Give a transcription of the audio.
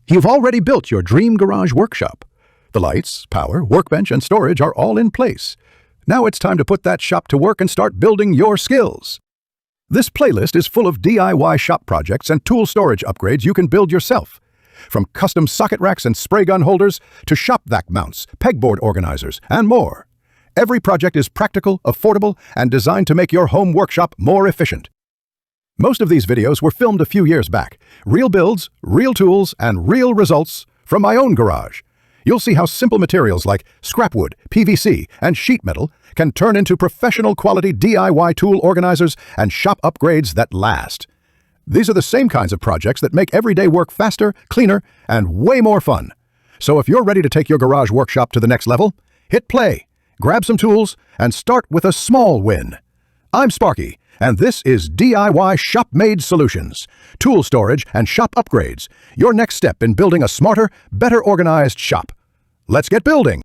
You've already built your dream garage workshop. The lights, power, workbench, and storage are all in place. Now it's time to put that shop to work and start building your skills. This playlist is full of DIY shop projects and tool storage upgrades you can build yourself. From custom socket racks and spray gun holders to shop-vac mounts, pegboard organizers, and more. Every project is practical, affordable, and designed to make your home workshop more efficient. Most of these videos were filmed a few years back. Real builds, real tools, and real results from my own garage. You'll see how simple materials like scrap wood, PVC, and sheet metal can turn into professional quality DIY tool organizers and shop upgrades that last. These are the same kinds of projects that make everyday work faster, cleaner, and way more fun. So if you're ready to take your garage workshop to the next level, hit play, grab some tools, and start with a small win. I'm Sparky, and this is DIY Shop-Made Solutions, tool storage and shop upgrades, your next step in building a smarter, better organized shop. Let's get building!